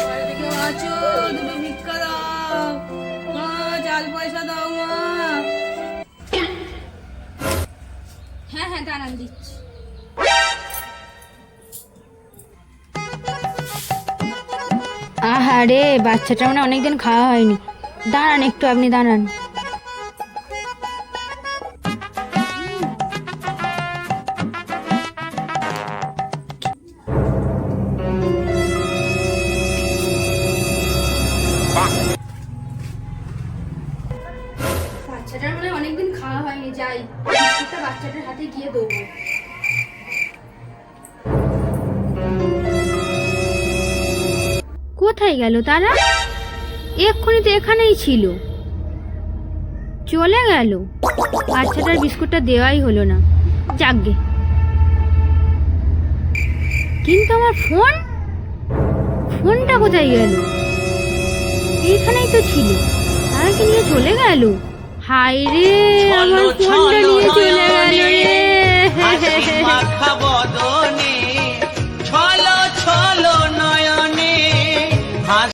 বাড়িতে কেউ আছো? দুটো ভিক্ষা দাও মা, চাল পয়সা দাও মা। হ্যাঁ হ্যাঁ দাঁড়ান দিচ্ছি। আহারে, বাচ্চাটা মানে অনেকদিন খাওয়া হয়নি। দাঁড়ান একটু, আপনি দাঁড়ান। বাচ্চাটার মানে অনেকদিন খাওয়া হয়নি, যাই বিস্কুটটা বাচ্চাটার হাতে গিয়ে দেবো। কোথায় গেল তারা? এক্ষুনি তো এখানেই ছিল, চলে গেল। বাচ্চাটার বিস্কুটটা দেওয়াই হলো না। যাকগে, কিন্তু আমার ফোনটা কোথায় গেল? এখানেই তো ছিল, তারা কি নিয়ে চলে গেল? হায় রে, আমার ফোনটা নিয়ে চলে গেল রে।